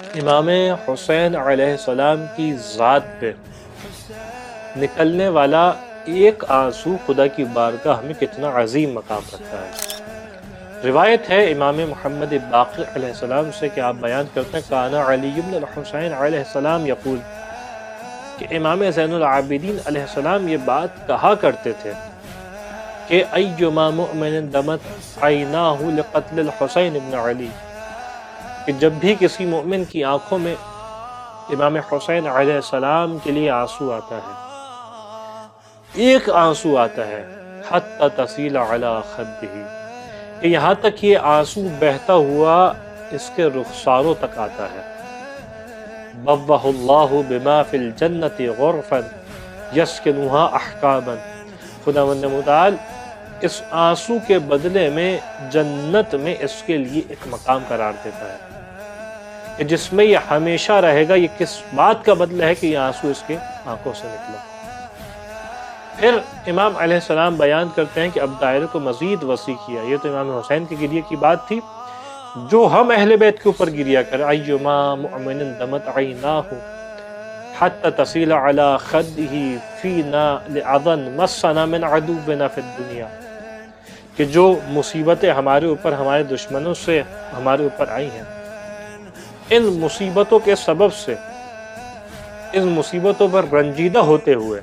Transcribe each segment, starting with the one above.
امام حسین علیہ السلام کی ذات پہ نکلنے والا ایک آنسو خدا کی بارگاہ میں کتنا عظیم مقام رکھتا ہے۔ روایت ہے امام محمد باقر علیہ السلام سے کہ آپ بیان کرتے ہیں کانا علی بن الحسین علیہ السلام یقول کہ امام زین العابدین علیہ السلام یہ بات کہا کرتے تھے کہ ایما مؤمن دمت عیناہ لقتل الحسین بن علی، کہ جب بھی کسی مومن کی آنکھوں میں امام حسین علیہ السلام کے لیے آنسو آتا ہے، ایک آنسو آتا ہے، حتی تصیل علی خدہ، کہ یہاں تک یہ آنسو بہتا ہوا اس کے رخساروں تک آتا ہے، بوّہ اللہ بما فی الجنت غرفا یسکنوہا احکاما، خداوند متعال اس آنسو کے بدلے میں جنت میں اس کے لیے ایک مقام قرار دیتا ہے کہ جس میں یہ ہمیشہ رہے گا۔ یہ کس بات کا بدلہ ہے کہ یہ آنسو اس کے آنکھوں سے نکلا۔ پھر امام علیہ السلام بیان کرتے ہیں کہ اب دائرے کو مزید وسیع کیا، یہ تو امام حسین کی گریے کی بات تھی، جو ہم اہل بیت کے اوپر گریا کریں، ایما مؤمن دمت عیناہ حتی تصیل علی خدہ فینا لعظن مسنا من عدونا فی الدنیا، کہ جو مصیبتیں ہمارے اوپر ہمارے دشمنوں سے ہمارے اوپر آئی ہیں، ان مصیبتوں کے سبب سے، ان مصیبتوں پر رنجیدہ ہوتے ہوئے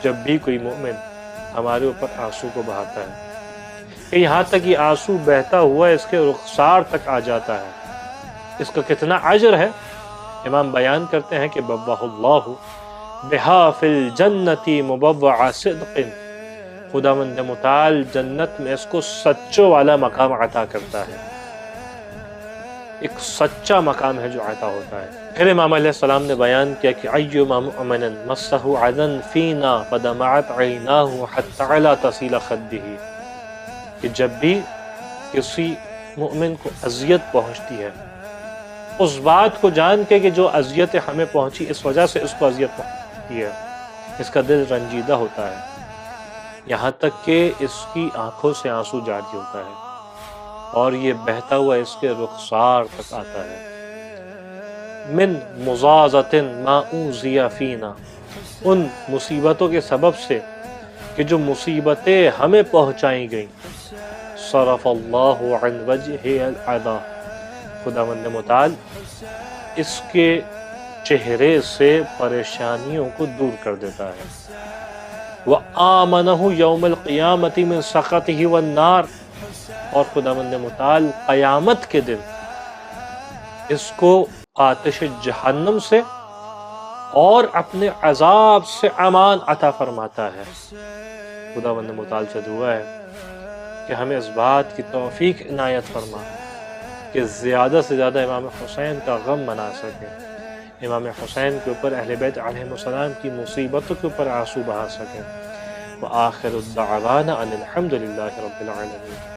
جب بھی کوئی مومن ہمارے اوپر آنسو کو بہاتا ہے کہ یہاں تک یہ آنسو بہتا ہوا اس کے رخسار تک آ جاتا ہے، اس کا کتنا اجر ہے۔ امام بیان کرتے ہیں کہ بوّہ اللہ بہا فی الجنت مبوع صدق، خداوند متعال جنت میں اس کو سچوں والا مقام عطا کرتا ہے، ایک سچا مقام ہے جو عطا ہوتا ہے۔ پھر امام علیہ السلام نے بیان کیا کہ ایما مؤمن مسہ عذن فینا فدمعت عیناہ حتی لا تصیل خدہ، کہ جب بھی کسی مومن کو اذیت پہنچتی ہے، اس بات کو جان کے کہ جو اذیت ہمیں پہنچی اس وجہ سے اس کو اذیت پہنچتی ہے، اس کا دل رنجیدہ ہوتا ہے، یہاں تک کہ اس کی آنکھوں سے آنسو جاری ہوتا ہے اور یہ بہتا ہوا اس کے رخسار تک آتا ہے۔ من مزازۃ ما اوذی فینا، ان مصیبتوں کے سبب سے کہ جو مصیبتیں ہمیں پہنچائی گئیں، صرف اللہ عن وجہ العدا، خداوند متعال اس کے چہرے سے پریشانیوں کو دور کر دیتا ہے۔ وآمنہ یوم القیامۃ من سخطہ والنار، اور خداوند متعال قیامت کے دن اس کو آتش جہنم سے اور اپنے عذاب سے امان عطا فرماتا ہے۔ خداوند متعال سے دعا ہے کہ ہمیں اس بات کی توفیق عنایت فرما کہ زیادہ سے زیادہ امام حسین کا غم منا سکے، امام حسین کے اوپر اہل بیت علیہ السلام کی مصیبتوں کے اوپر آنسو بہا سکے۔ وآخر الدعوانا ان الحمد للہ رب العالمین۔